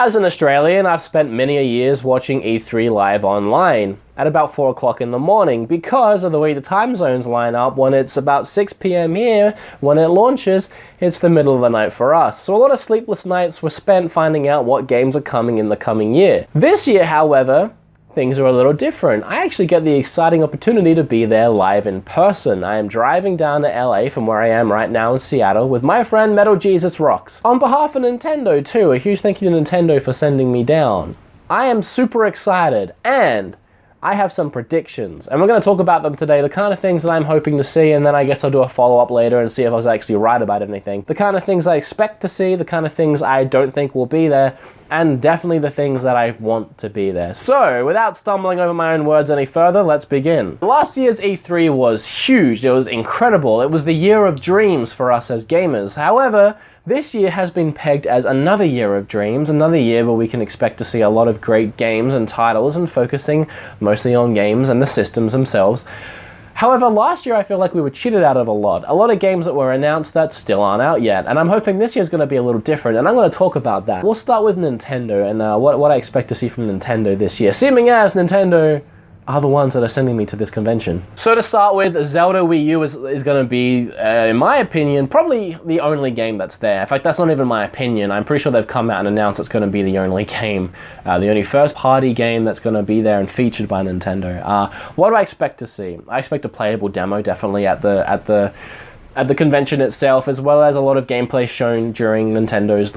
As an Australian, I've spent many a years watching E3 live online at about 4 o'clock in the morning because of the way the time zones line up. When it's about 6 p.m. here, when it launches, it's the middle of the night for us. So a lot of sleepless nights were spent finding out what games are coming in the coming year. This year, however, things are a little different. I actually get the exciting opportunity to be there live in person. I am driving down to LA from where I am right now in Seattle with my friend Metal Jesus Rocks. On behalf of Nintendo too, a huge thank you to Nintendo for sending me down. I am super excited, and I have some predictions, and we're going to talk about them today, the kind of things that I'm hoping to see, and then I guess I'll do a follow-up later and see if I was actually right about anything. The kind of things I expect to see, the kind of things I don't think will be there, and definitely the things that I want to be there. So, without stumbling over my own words any further, let's begin. Last year's E3 was huge, it was incredible, it was the year of dreams for us as gamers. However, this year has been pegged as another year of dreams, another year where we can expect to see a lot of great games and titles and focusing mostly on games and the systems themselves. However, last year I feel like we were cheated out of a lot of games that were announced that still aren't out yet, and I'm hoping this year's going to be a little different, and I'm going to talk about that. We'll start with Nintendo and what I expect to see from Nintendo this year, seeming as Nintendo are the ones that are sending me to this convention. So to start with, Zelda Wii U is going to be, in my opinion, probably the only game that's there. In fact, that's not even my opinion. I'm pretty sure they've come out and announced it's going to be the only game, the only first-party game that's going to be there and featured by Nintendo. What do I expect to see? I expect a playable demo, definitely, at the convention itself, as well as a lot of gameplay shown during Nintendo's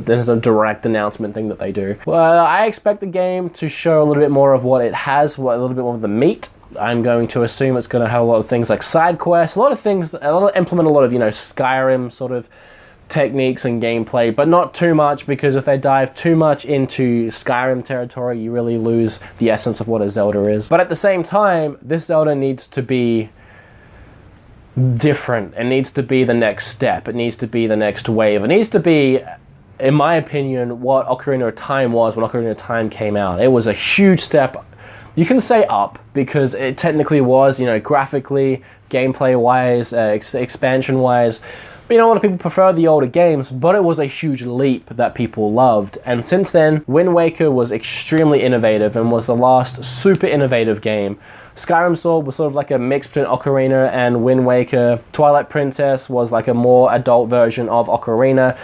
there's a direct announcement thing that they do. Well, I expect the game to show a little bit more of what it has, a little bit more of the meat. I'm going to assume it's going to have a lot of things like side quests, implement a lot of, Skyrim sort of techniques and gameplay, but not too much, because if they dive too much into Skyrim territory, you really lose the essence of what a Zelda is. But at the same time, this Zelda needs to be different. It needs to be the next step. It needs to be the next wave. It needs to be, in my opinion, what Ocarina of Time was when Ocarina of Time came out. It was a huge step. You can say up, because it technically was, graphically, gameplay-wise, expansion-wise. A lot of people prefer the older games, but it was a huge leap that people loved. And since then, Wind Waker was extremely innovative and was the last super innovative game. Skyrim Sword was sort of like a mix between Ocarina and Wind Waker. Twilight Princess was like a more adult version of Ocarina.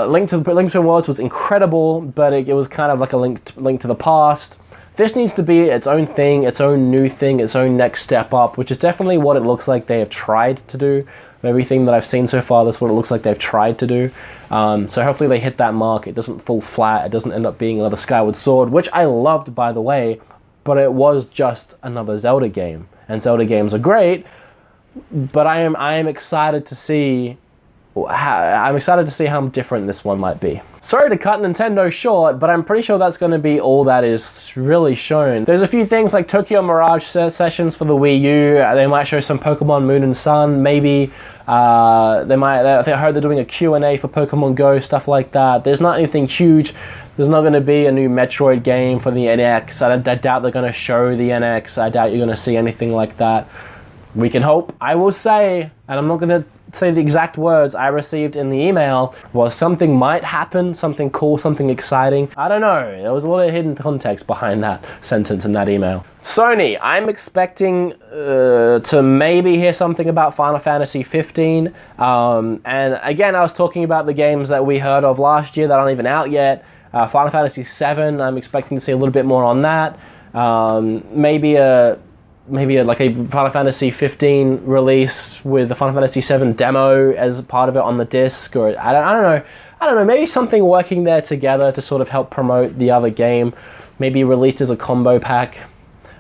Link Between Worlds was incredible, but it was kind of like a link to the past. This needs to be its own thing, its own new thing, its own next step up, which is definitely what it looks like they have tried to do. Everything that I've seen so far, that's what it looks like they've tried to do. So hopefully they hit that mark. It doesn't fall flat. It doesn't end up being another Skyward Sword, which I loved, by the way, but it was just another Zelda game. And Zelda games are great, but I am excited to see how different this one might be. Sorry to cut Nintendo short, but I'm pretty sure that's going to be all that is really shown. There's a few things like Tokyo Mirage sessions for the Wii U. They might show some Pokemon Moon and Sun, maybe. I heard they're doing a Q&A for Pokemon Go, stuff like that. There's not anything huge. There's not going to be a new Metroid game for the NX. I doubt they're going to show the NX. I doubt you're going to see anything like that. We can hope. I will say, and I'm not going to say the exact words I received in the email, was something might happen, something cool, something exciting. I don't know. There was a lot of hidden context behind that sentence in that email. Sony, I'm expecting to maybe hear something about Final Fantasy 15. And again, I was talking about the games that we heard of last year that aren't even out yet. Final Fantasy 7, I'm expecting to see a little bit more on that. Maybe a Final Fantasy 15 release with the Final Fantasy 7 demo as part of it on the disc, or I don't know, maybe something working there together to sort of help promote the other game, maybe released as a combo pack.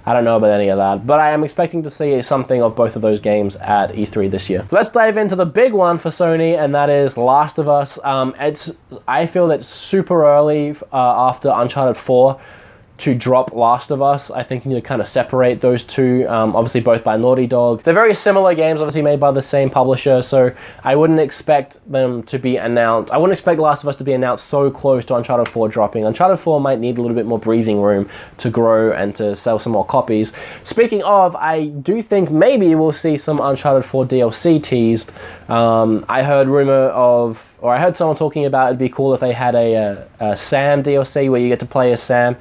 I don't know about any of that, but I am expecting to see something of both of those games at E3 this year. Let's dive into the big one for Sony, and that is Last of Us. I feel that super early after Uncharted 4 to drop Last of Us. I think you need to kind of separate those two, obviously both by Naughty Dog. They're very similar games, obviously made by the same publisher, so I wouldn't expect them to be announced. I wouldn't expect Last of Us to be announced so close to Uncharted 4 dropping. Uncharted 4 might need a little bit more breathing room to grow and to sell some more copies. Speaking of, I do think maybe we'll see some Uncharted 4 DLC teased. I heard rumor of or I heard someone talking about it'd be cool if they had a Sam DLC where you get to play as Sam.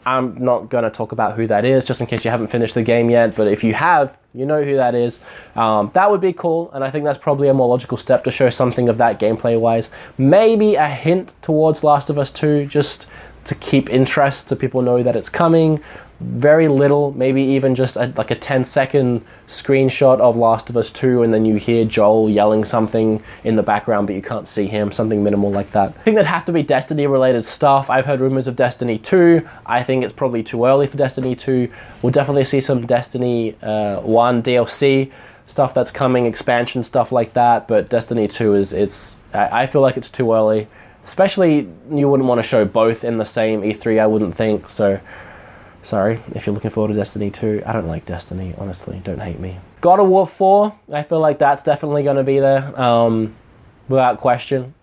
I'm not going to talk about who that is, just in case you haven't finished the game yet, but if you have, you know who that is. That would be cool, and I think that's probably a more logical step to show something of that gameplay-wise. Maybe a hint towards Last of Us 2, just to keep interest, so people know that it's coming. Very little, maybe even just like a 10-second screenshot of Last of Us 2, and then you hear Joel yelling something in the background, but you can't see him, something minimal like that. I think that'd have to be Destiny-related stuff. I've heard rumors of Destiny 2. I think it's probably too early for Destiny 2. We'll definitely see some Destiny 1 DLC stuff that's coming, expansion stuff like that, but Destiny 2 I feel like it's too early. Especially, you wouldn't want to show both in the same E3, I wouldn't think, so sorry if you're looking forward to Destiny 2. I don't like Destiny, honestly, don't hate me. God of War 4, I feel like that's definitely going to be there, without question.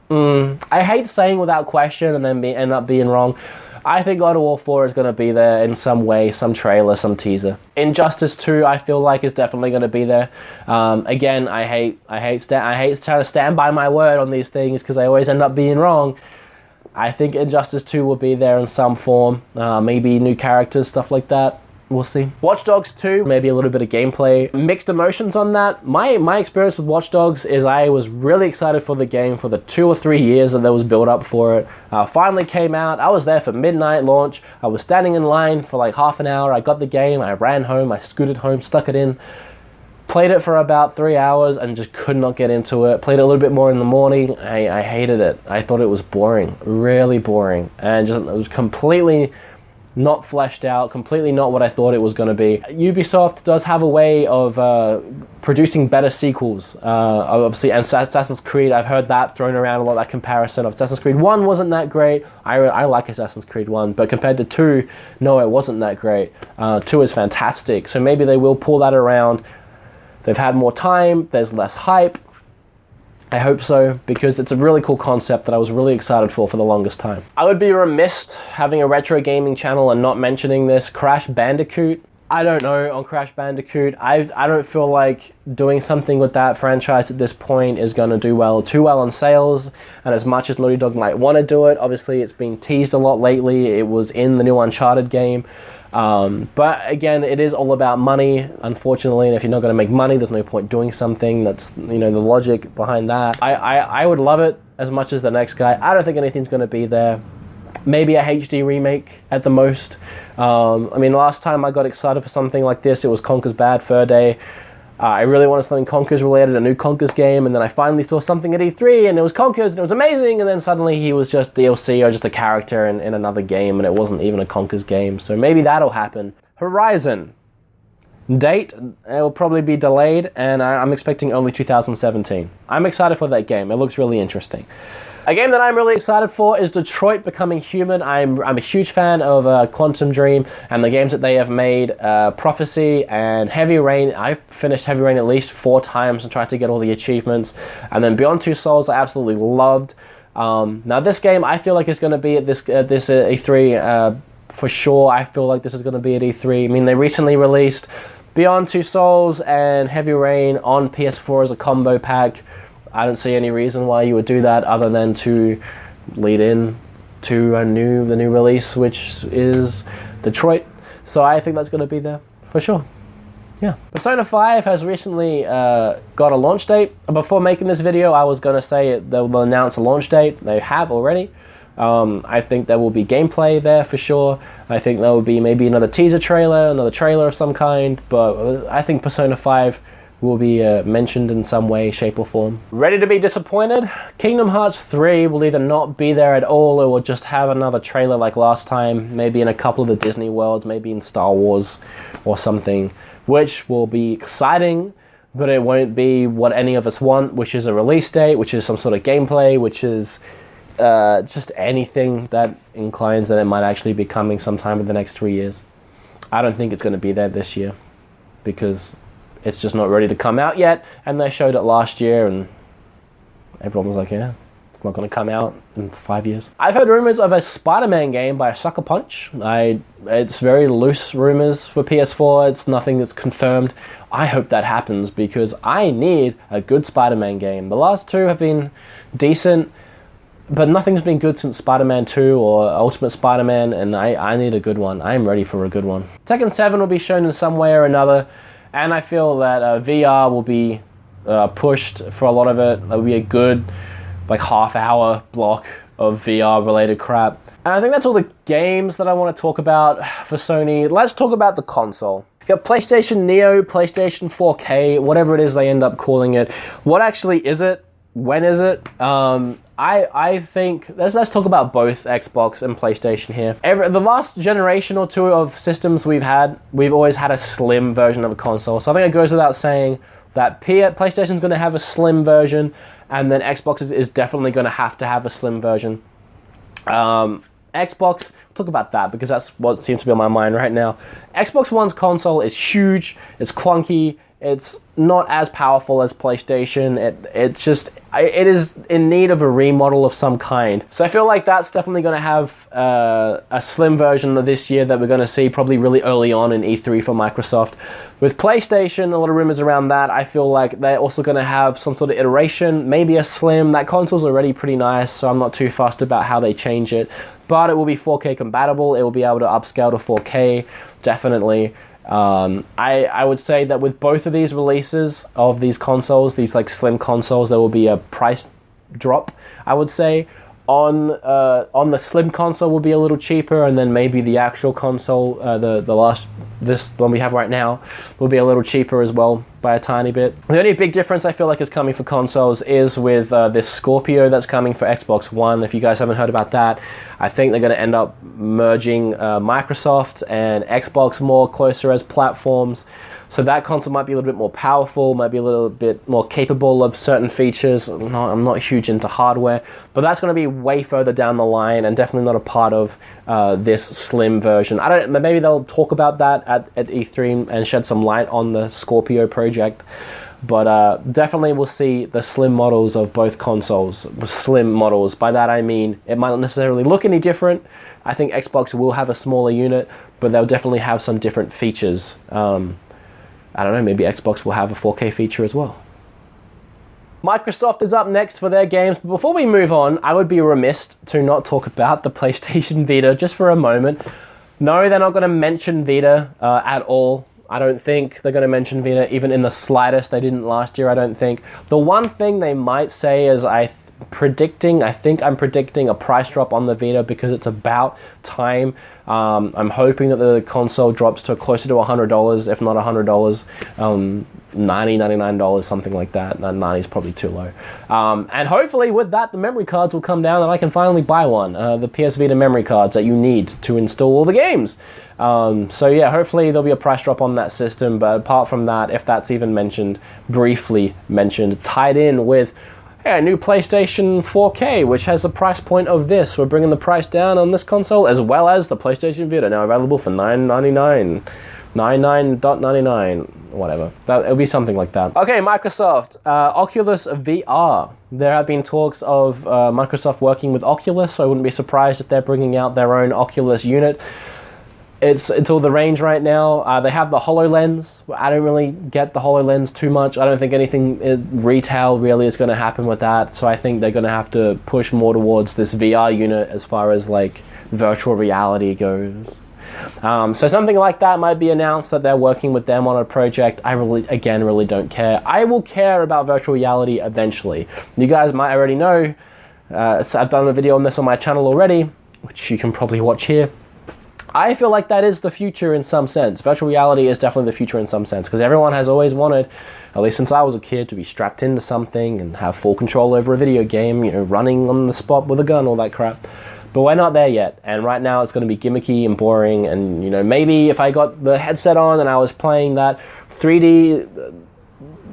I hate saying without question and then end up being wrong. I think God of War 4 is going to be there in some way, some trailer, some teaser. Injustice 2, I feel like, is definitely going to be there. Again, I hate trying to stand by my word on these things because I always end up being wrong. I think Injustice 2 will be there in some form. Maybe new characters, stuff like that. We'll see. Watch Dogs 2, maybe a little bit of gameplay. Mixed emotions on that. My experience with Watch Dogs is I was really excited for the game for the 2 or 3 years that there was build up for it. Finally came out. I was there for midnight launch. I was standing in line for like half an hour. I got the game. I ran home. I scooted home, stuck it in. Played it for about 3 hours and just could not get into it. Played it a little bit more in the morning. I hated it. I thought it was boring. Really boring. And it was completely not fleshed out, completely not what I thought it was going to be. Ubisoft does have a way of producing better sequels. Obviously, and Assassin's Creed, I've heard that thrown around a lot, that comparison of Assassin's Creed 1 wasn't that great. I like Assassin's Creed 1, but compared to 2, no, it wasn't that great. 2 is fantastic, so maybe they will pull that around. They've had more time, there's less hype. I hope so, because it's a really cool concept that I was really excited for the longest time. I would be remiss having a retro gaming channel and not mentioning this. Crash Bandicoot. I don't know on Crash Bandicoot. I don't feel like doing something with that franchise at this point is going to do too well on sales, and as much as Naughty Dog might want to do it, obviously it's been teased a lot lately. It was in the new Uncharted game. But again, it is all about money, unfortunately, and if you're not going to make money, there's no point doing something. That's, the logic behind that. I would love it as much as the next guy. I don't think anything's going to be there. Maybe a HD remake at the most. Last time I got excited for something like this, it was Conker's Bad Fur Day. I really wanted something Conker's related, a new Conker's game, and then I finally saw something at E3, and it was Conker's, and it was amazing, and then suddenly he was just DLC or just a character in another game, and it wasn't even a Conker's game, so maybe that'll happen. Horizon. Date, it will probably be delayed, and I'm expecting only 2017. I'm excited for that game. It looks really interesting. A game that I'm really excited for is Detroit Becoming Human. I'm a huge fan of Quantum Dream and the games that they have made, Prophecy and Heavy Rain. I've finished Heavy Rain at least 4 times and tried to get all the achievements. And then Beyond Two Souls I absolutely loved. Now this game I feel like is going to be at this E3 for sure. I feel like this is going to be at E3. They recently released Beyond Two Souls and Heavy Rain on PS4 as a combo pack. I don't see any reason why you would do that other than to lead in to the new release, which is Detroit. So I think that's going to be there for sure. Yeah. Persona 5 has recently got a launch date. Before making this video, I was going to say they'll announce a launch date. They have already. I think there will be gameplay there for sure. I think there will be maybe another teaser trailer, another trailer of some kind. But I think Persona 5 will be mentioned in some way, shape or form. Ready to be disappointed? Kingdom Hearts 3 will either not be there at all or will just have another trailer like last time, maybe in a couple of the Disney worlds, maybe in Star Wars or something, which will be exciting, but it won't be what any of us want, which is a release date, which is some sort of gameplay, which is just anything that inclines that it might actually be coming sometime in the next 3 years. I don't think it's going to be there this year because it's just not ready to come out yet, and they showed it last year and everyone was like, yeah, it's not going to come out in 5 years. I've heard rumors of a Spider-Man game by Sucker Punch. It's very loose rumors for PS4. It's nothing that's confirmed I hope that happens because I need a good Spider-Man game. The last two have been decent, but nothing's been good since Spider-Man 2 or Ultimate Spider-Man, and I need a good one. I am ready for a good one. Tekken 7 will be shown in some way or another, and I feel that VR will be pushed for a lot of it. There'll be a good like half-hour block of VR-related crap. And I think that's all the games that I want to talk about for Sony. Let's talk about the console. You got PlayStation Neo, PlayStation 4K, whatever it is they end up calling it. What actually is it? When is it? I think let's talk about both Xbox and PlayStation here. The last generation or two of systems we've always had a slim version of a console. So I think it goes without saying that PlayStation's going to have a slim version, and then Xbox is definitely going to have a slim version. Xbox, we'll talk about that because that's what seems to be on my mind right now. Xbox One's console is huge, it's clunky, it's not as powerful as PlayStation. It is in need of a remodel of some kind. So I feel like that's definitely going to have a slim version of this year that we're going to see probably really early on in E3 for Microsoft. With PlayStation, a lot of rumors around that. I feel like they're also going to have some sort of iteration, maybe a slim. That console's already pretty nice, so I'm not too fussed about how they change it. But it will be 4K compatible. It will be able to upscale to 4K, definitely. I would say that with both of these releases of these consoles, these like slim consoles, there will be a price drop. I would say on the slim console will be a little cheaper, and then maybe the actual console, this one we have right now, will be a little cheaper as well by a tiny bit. The only big difference I feel like is coming for consoles is with this Scorpio that's coming for Xbox One. If you guys haven't heard about that, I think they're going to end up merging Microsoft and Xbox more closer as platforms. So that console might be a little bit more powerful, might be a little bit more capable of certain features. I'm not huge into hardware, but that's going to be way further down the line and definitely not a part of this slim version. Maybe they'll talk about that at E3 and shed some light on the Scorpio project. But definitely we'll see the slim models of both consoles. Slim models, by that I mean it might not necessarily look any different. I think Xbox will have a smaller unit, but they'll definitely have some different features. I don't know, maybe Xbox will have a 4K feature as well. Microsoft is up next for their games, but before we move on, I would be remiss to not talk about the PlayStation Vita just for a moment. No, they're not going to mention Vita at all. I don't think they're going to mention Vita, even in the slightest. They didn't last year, I don't think. The one thing they might say is I'm predicting a price drop on the Vita because it's about time. I'm hoping that the console drops to closer to $100, if not $100, $90, $99, something like that. 90 is probably too low. And hopefully with that, the memory cards will come down and I can finally buy one. The PS Vita memory cards that you need to install all the games. So yeah, hopefully there'll be a price drop on that system. But apart from that, if that's even mentioned, briefly mentioned, tied in with a new PlayStation 4K, which has the price point of this. We're bringing the price down on this console, as well as the PlayStation Vita, now available for $9.99, $99.99, whatever. It'll be something like that. Okay, Microsoft, Oculus VR. There have been talks of Microsoft working with Oculus, so I wouldn't be surprised if they're bringing out their own Oculus unit. It's all the range right now. They have the HoloLens. I don't really get the HoloLens too much. I don't think anything retail really is going to happen with that. So I think they're going to have to push more towards this VR unit as far as like virtual reality goes. So something like that might be announced that they're working with them on a project. I really don't care. I will care about virtual reality eventually. You guys might already know. I've done a video on this on my channel already, which you can probably watch here. I feel like that is the future in some sense. Virtual reality is definitely the future in some sense, because everyone has always wanted, at least since I was a kid, to be strapped into something and have full control over a video game, running on the spot with a gun, all that crap. But we're not there yet, and right now it's going to be gimmicky and boring, and maybe if I got the headset on and I was playing that 3D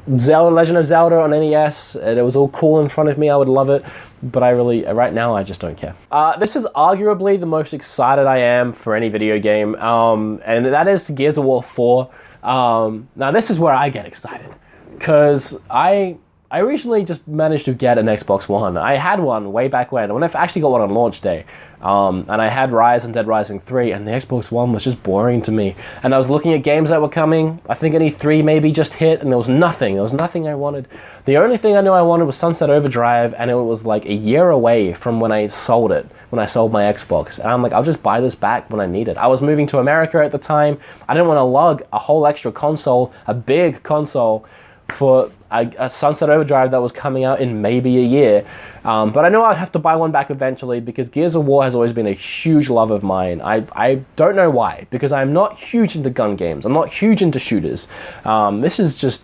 Legend of Zelda on NES, and it was all cool in front of me, I would love it. But right now, I just don't care. This is arguably the most excited I am for any video game, and that is Gears of War 4. Now, this is where I get excited, because I I recently just managed to get an Xbox One. I had one way back when I actually got one on launch day. And I had Rise and Dead Rising 3, and the Xbox One was just boring to me. And I was looking at games that were coming. I think an E3 maybe just hit, and there was nothing. There was nothing I wanted. The only thing I knew I wanted was Sunset Overdrive, and it was like a year away from when I sold it, when I sold my Xbox. And I'm like, I'll just buy this back when I need it. I was moving to America at the time. I didn't want to lug a whole extra console, a big console, for a Sunset Overdrive that was coming out in maybe a year. But I know I'd have to buy one back eventually because Gears of War has always been a huge love of mine. I don't know why, because I'm not huge into gun games. I'm not huge into shooters. This is just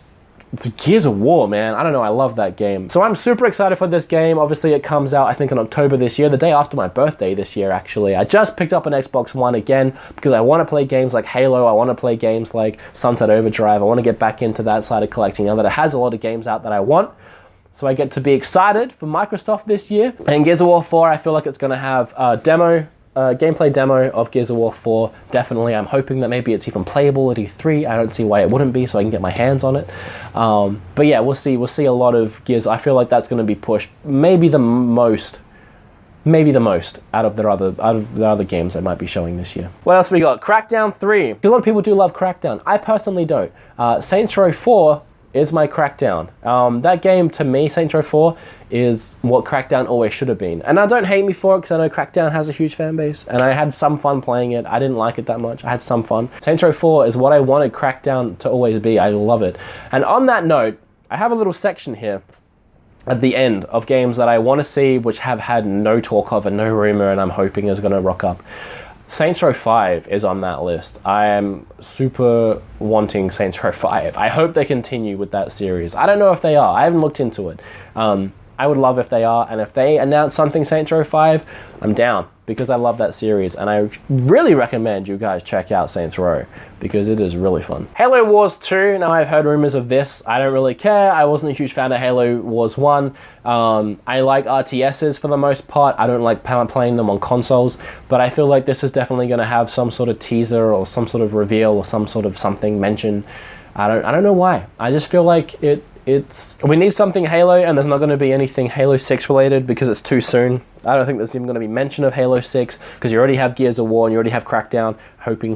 Gears of War, man. I don't know, I love that game. So I'm super excited for this game. Obviously it comes out, I think, in October this year, the day after my birthday this year, actually. I just picked up an Xbox One again because I want to play games like Halo. I want to play games like Sunset Overdrive. I want to get back into that side of collecting now that it has a lot of games out that I want. So I get to be excited for Microsoft this year. And Gears of War 4, I feel like it's going to have a gameplay demo of Gears of War 4. Definitely, I'm hoping that maybe it's even playable at E3. I don't see why it wouldn't be, so I can get my hands on it. But yeah, we'll see a lot of Gears. I feel like that's going to be pushed maybe the most out of the other games they might be showing this year. What else we got? Crackdown 3. A lot of people do love Crackdown. I personally don't. Saints Row 4 is my Crackdown. That game, to me, Saints Row 4, is what Crackdown always should have been. And I don't hate me for it, because I know Crackdown has a huge fan base, and I had some fun playing it. I didn't like it that much. I had some fun. Saints Row 4 is what I wanted Crackdown to always be. I love it. And on that note, I have a little section here at the end of games that I want to see, which have had no talk of and no rumor, and I'm hoping is going to rock up. Saints Row 5 is on that list. I am super wanting Saints Row 5. I hope they continue with that series. I don't know if they are. I haven't looked into it. I would love if they are, and if they announce something Saints Row 5, I'm down, because I love that series, and I really recommend you guys check out Saints Row, because it is really fun. Halo Wars 2, now I've heard rumors of this. I don't really care. I wasn't a huge fan of Halo Wars 1. I like RTSs for the most part. I don't like playing them on consoles, but I feel like this is definitely going to have some sort of teaser or some sort of reveal or some sort of something mentioned. I don't know why. I just feel like we need something Halo, and there's not going to be anything Halo 6 related because it's too soon. I don't think there's even going to be mention of Halo 6 because you already have Gears of War and you already have Crackdown. I'm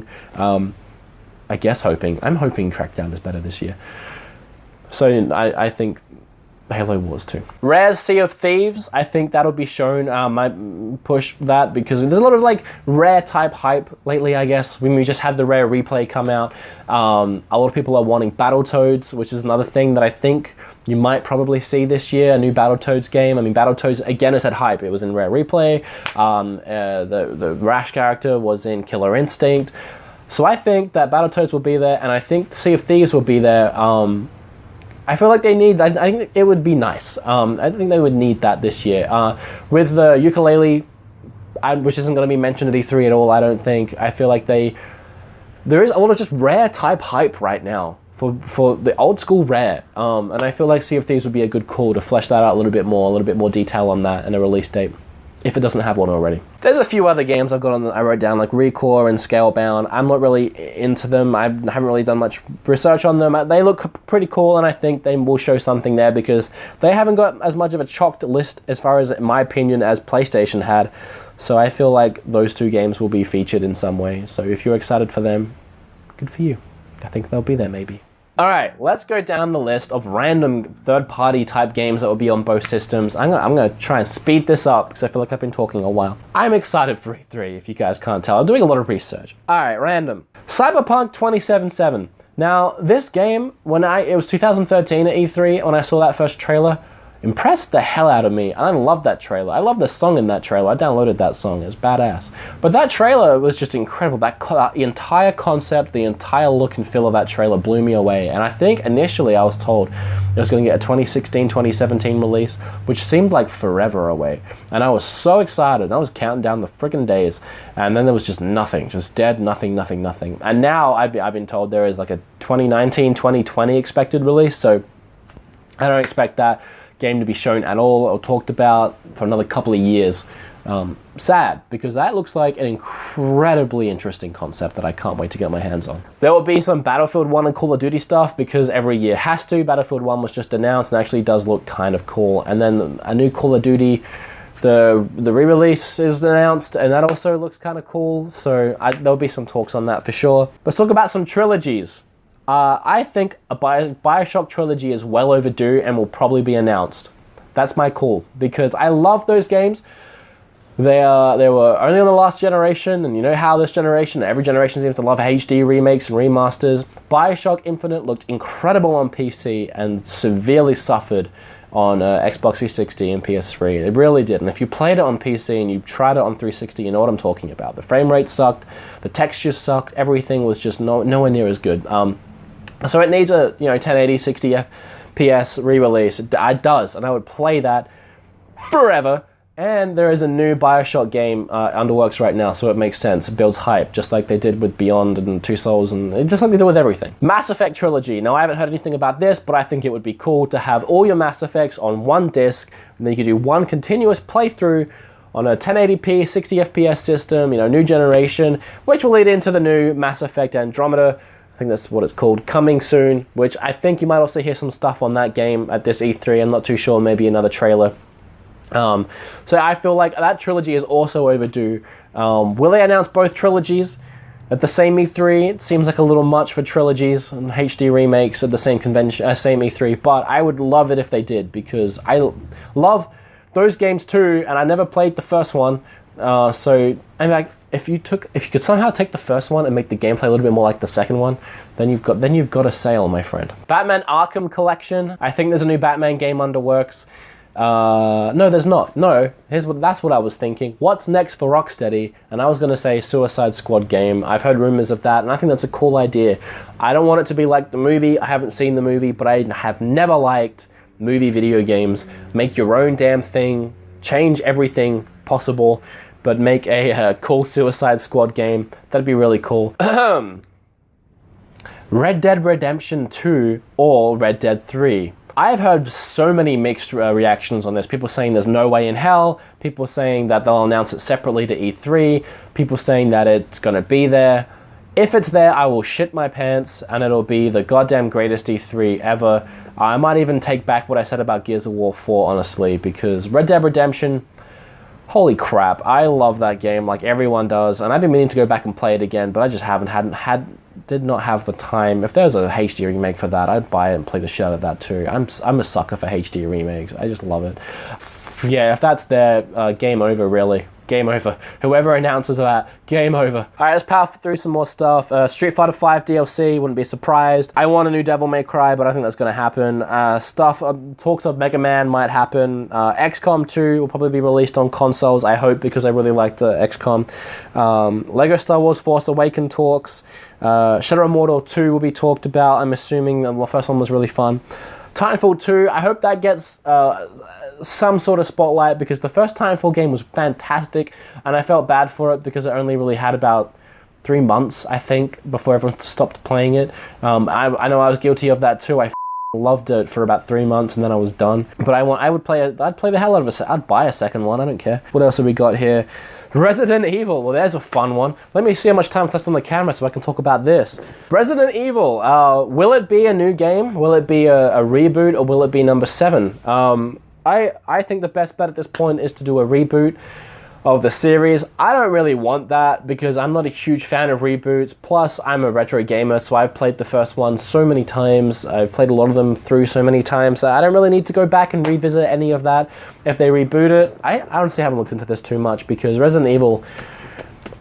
hoping Crackdown is better this year. So I think Halo Wars 2. Rare's Sea of Thieves, I think that'll be shown. Might push that because there's a lot of like Rare type hype lately, I guess. We just had the Rare replay come out. A lot of people are wanting Battletoads, which is another thing that I think you might probably see this year, a new Battletoads game. I mean, Battletoads, again, has had hype. It was in Rare replay. The Rash character was in Killer Instinct. So I think that Battletoads will be there, and I think Sea of Thieves will be there. I feel like I think it would be nice. I think they would need that this year. With the ukulele, which isn't going to be mentioned at E3 at all, I don't think. I feel like there is a lot of just Rare type hype right now for the old school Rare. And I feel like Sea of Thieves would be a good call to flesh that out a little bit more detail on that and a release date, if it doesn't have one already. There's a few other games I've got I wrote down, like Recore and Scalebound. I'm not really into them. I haven't really done much research on them. They look pretty cool, and I think they will show something there because they haven't got as much of a chocked list, as far as, in my opinion, as PlayStation had. So I feel like those two games will be featured in some way. So if you're excited for them, good for you. I think they'll be there maybe. Alright, let's go down the list of random third-party type games that will be on both systems. I'm gonna try and speed this up because I feel like I've been talking a while. I'm excited for E3, if you guys can't tell. I'm doing a lot of research. Alright, random. Cyberpunk 2077. Now, this game, it was 2013 at E3 when I saw that first trailer, impressed the hell out of me. I love that trailer. I love the song in that trailer. I downloaded that song. It's badass. But that trailer was just incredible. The entire concept, the entire look and feel of that trailer blew me away. And I think initially I was told it was going to get a 2016, 2017 release, which seemed like forever away. And I was so excited. I was counting down the freaking days. And then there was just nothing. Just dead, nothing. And now I've been told there is like a 2019, 2020 expected release. So I don't expect that game to be shown at all or talked about for another couple of years. Sad, because that looks like an incredibly interesting concept that I can't wait to get my hands on. There will be some Battlefield 1 and Call of Duty stuff, because every year has to. Battlefield 1 was just announced and actually does look kind of cool. And then a new Call of Duty, the re-release is announced, and that also looks kind of cool. So there'll be some talks on that for sure. Let's talk about some trilogies. I think a Bioshock trilogy is well overdue and will probably be announced. That's my call, because I love those games. They were only on the last generation, and you know how this generation, every generation seems to love HD remakes and remasters. Bioshock Infinite looked incredible on PC and severely suffered on Xbox 360 and PS3. It really did. And if you played it on PC and you tried it on 360, you know what I'm talking about. The frame rate sucked, the textures sucked, everything was just nowhere near as good. So it needs a 1080 60 FPS re-release. It does, and I would play that forever. And there is a new Bioshock game under works right now, so it makes sense. It builds hype, just like they did with Beyond and Two Souls, and just like they do with everything. Mass Effect Trilogy. Now, I haven't heard anything about this, but I think it would be cool to have all your Mass Effects on one disc, and then you could do one continuous playthrough on a 1080p, 60 FPS system, new generation, which will lead into the new Mass Effect Andromeda. I think that's what it's called, coming soon, which I think you might also hear some stuff on that game at this E3. I'm not too sure, maybe another trailer. So I feel like that trilogy is also overdue. Will they announce both trilogies at the same E3? It seems like a little much for trilogies and HD remakes at the same convention, same E3, but I would love it if they did, because I love those games too, and I never played the first one. So I'm like, if you could somehow take the first one and make the gameplay a little bit more like the second one, then you've got a sale, my friend. Batman Arkham Collection. I think there's a new Batman game under works. No, there's not. No, that's what I was thinking. What's next for Rocksteady? And I was going to say Suicide Squad game. I've heard rumors of that, and I think that's a cool idea. I don't want it to be like the movie. I haven't seen the movie, but I have never liked movie video games. Make your own damn thing. Change everything possible, but make a cool Suicide Squad game. That'd be really cool. Red Dead Redemption 2 or Red Dead 3. I've heard so many mixed reactions on this. People saying there's no way in hell. People saying that they'll announce it separately to E3. People saying that it's going to be there. If it's there, I will shit my pants, and it'll be the goddamn greatest E3 ever. I might even take back what I said about Gears of War 4, honestly, because Red Dead Redemption, holy crap, I love that game like everyone does, and I've been meaning to go back and play it again, but I just did not have the time. If there's a HD remake for that, I'd buy it and play the shit out of that too. I'm a sucker for HD remakes. I just love it. Yeah, if that's there, game over, really. Game over. Whoever announces that, game over. Alright, let's power through some more stuff. Street Fighter 5 DLC, wouldn't be surprised. I want a new Devil May Cry, but I think that's going to happen. Talks of Mega Man might happen. XCOM 2 will probably be released on consoles, I hope, because I really like the XCOM. Lego Star Wars Force Awakens talks. Shadow Immortal 2 will be talked about. I'm assuming the first one was really fun. Titanfall 2, I hope that gets some sort of spotlight, because the first Titanfall game was fantastic, and I felt bad for it because it only really had about 3 months, I think, before everyone stopped playing it. I know I was guilty of that too. I loved it for about 3 months and then I was done. But I'd play the hell out of it. I'd buy a second one, I don't care. What else have we got here? Resident Evil, well, there's a fun one. Let me see how much time's left on the camera so I can talk about this. Resident Evil, will it be a new game? Will it be a reboot, or will it be number 7? I think the best bet at this point is to do a reboot of the series. I don't really want that because I'm not a huge fan of reboots. Plus, I'm a retro gamer, so I've played the first one so many times. I've played a lot of them through so many times that I don't really need to go back and revisit any of that. If they reboot it, I honestly haven't looked into this too much, because Resident Evil,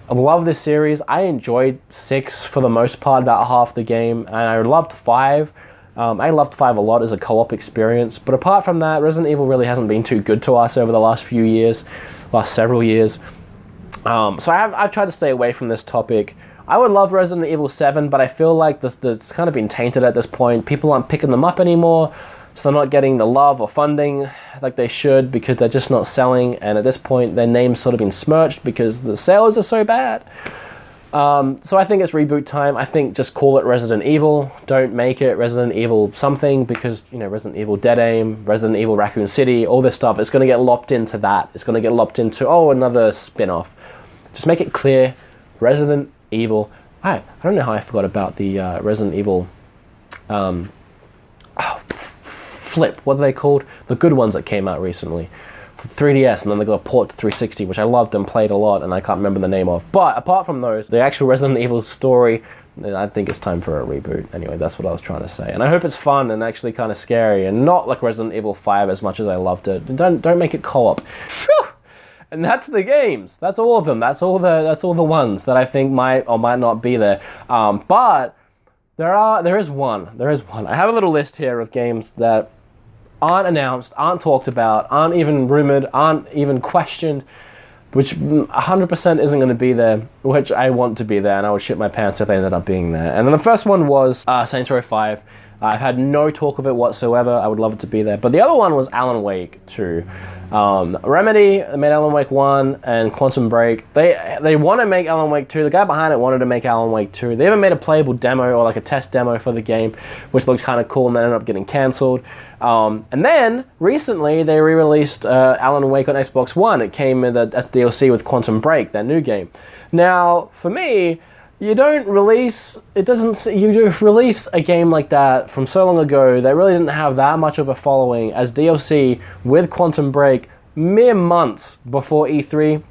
I love this series. I enjoyed 6 for the most part, about half the game, and I loved 5. I loved 5 a lot as a co-op experience, but apart from that, Resident Evil really hasn't been too good to us over the last several years. So I've tried to stay away from this topic. I would love Resident Evil 7, but I feel like it's kind of been tainted at this point. People aren't picking them up anymore, so they're not getting the love or funding like they should, because they're just not selling, and at this point their name's sort of been smirched because the sales are so bad. So I think it's reboot time. I think just call it Resident Evil. Don't make it Resident Evil something, because, you know, Resident Evil Dead Aim, Resident Evil Raccoon City, all this stuff, it's going to get lopped into that. It's going to get lopped into, oh, another spin-off. Just make it clear, Resident Evil. I don't know how I forgot about the Resident Evil Flip. What are they called? The good ones that came out recently. 3DS, and then they got a port to 360, which I loved and played a lot, and I can't remember the name of. But apart from those, the actual Resident Evil story, I think it's time for a reboot. Anyway, that's what I was trying to say. And I hope it's fun and actually kind of scary, and not like Resident Evil 5 as much as I loved it. Don't make it co-op. Phew! And that's the games. That's all of them. That's all the ones that I think might or might not be there. But there is one. I have a little list here of games that aren't announced, aren't talked about, aren't even rumored, aren't even questioned, which 100% isn't going to be there, which I want to be there, and I would shit my pants if they ended up being there. And then the first one was Saints Row 5. I've had no talk of it whatsoever. I would love it to be there. But the other one was Alan Wake 2. Remedy made Alan Wake 1 and Quantum Break. They want to make Alan Wake 2. The guy behind it wanted to make Alan Wake 2. They even made a playable demo, or like a test demo for the game, which looked kind of cool, and then ended up getting cancelled. And then recently they re-released Alan Wake on Xbox One. It came as DLC with Quantum Break, their new game. Now, for me, you release a game like that from so long ago that really didn't have that much of a following as DLC with Quantum Break mere months before E3.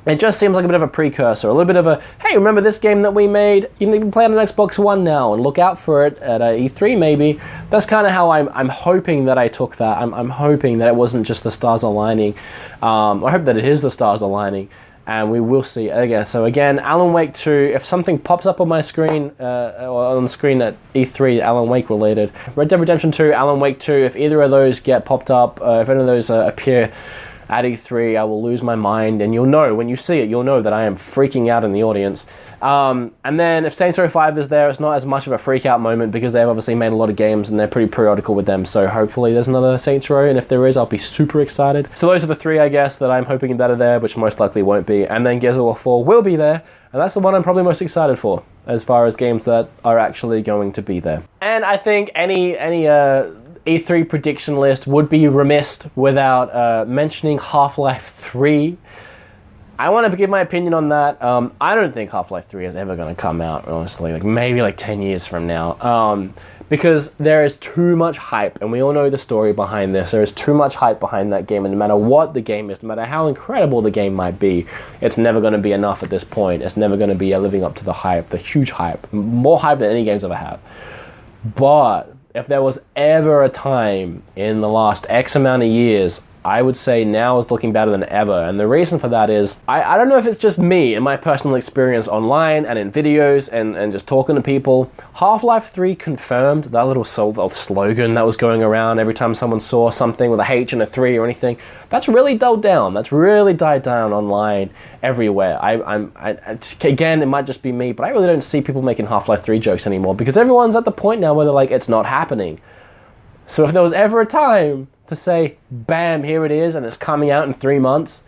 It just seems like a bit of a precursor, a little bit of a, hey, remember this game that we made? You can play it on Xbox One now, and look out for it at E3 maybe. That's kind of how I'm hoping that I took that. I'm hoping that it wasn't just the stars aligning. I hope that it is the stars aligning, and we will see again. So again, Alan Wake 2, if something pops up on my screen, or on the screen at E3, Alan Wake related. Red Dead Redemption 2, Alan Wake 2, if either of those get popped up, if any of those appear at E3, I will lose my mind, and you'll know, when you see it, you'll know that I am freaking out in the audience. And then if Saints Row 5 is there, it's not as much of a freak out moment, because they've obviously made a lot of games and they're pretty periodical with them, so hopefully there's another Saints Row, and if there is, I'll be super excited. So those are the three, I guess, that I'm hoping that are there, which most likely won't be. And then Gears of War 4 will be there, and that's the one I'm probably most excited for, as far as games that are actually going to be there. And I think any E3 prediction list would be remiss without mentioning Half-Life 3. I want to give my opinion on that. I don't think Half-Life 3 is ever going to come out, honestly. Like, maybe like 10 years from now. Because there is too much hype, and we all know the story behind this. There is too much hype behind that game, and no matter what the game is, no matter how incredible the game might be, it's never going to be enough at this point. It's never going to be living up to the hype, the huge hype. More hype than any games ever have. But if there was ever a time in the last X amount of years, I would say now is looking better than ever. And the reason for that is, I don't know if it's just me and my personal experience online and in videos and just talking to people. Half-Life 3 confirmed that little slogan that was going around every time someone saw something with a H and a 3 or anything. That's really dulled down. That's really died down online everywhere. Again, it might just be me, but I really don't see people making Half-Life 3 jokes anymore, because everyone's at the point now where they're like, it's not happening. So if there was ever a time to say, bam, here it is, and it's coming out in 3 months,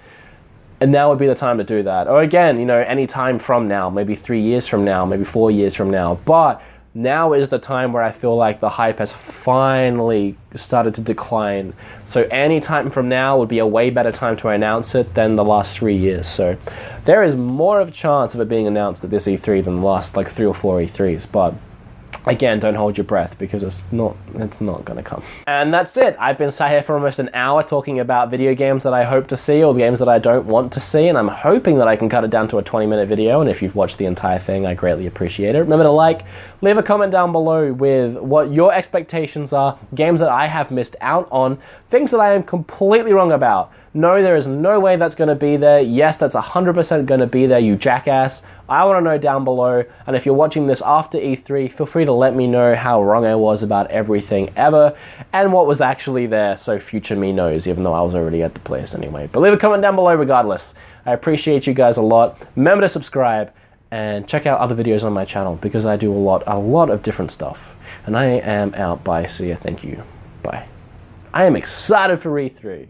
and now would be the time to do that. Or again, any time from now, maybe 3 years from now, maybe 4 years from now. But now is the time where I feel like the hype has finally started to decline. So any time from now would be a way better time to announce it than the last 3 years. So there is more of a chance of it being announced at this E3 than the last 3 or 4 E3s. But again, don't hold your breath, because it's not gonna come. And that's it. I've been sat here for almost an hour talking about video games that I hope to see, or games that I don't want to see, and I'm hoping that I can cut it down to a 20-minute video, and if you've watched the entire thing, I greatly appreciate it. Remember to leave a comment down below with what your expectations are, games that I have missed out on, things that I am completely wrong about. No, there is no way that's gonna be there. Yes, that's 100% gonna be there, you jackass. I want to know down below, and if you're watching this after E3, feel free to let me know how wrong I was about everything ever, and what was actually there, so future me knows, even though I was already at the place anyway. But leave a comment down below regardless. I appreciate you guys a lot. Remember to subscribe, and check out other videos on my channel, because I do a lot of different stuff. And I am out. Bye. See ya. Thank you. Bye. I am excited for E3.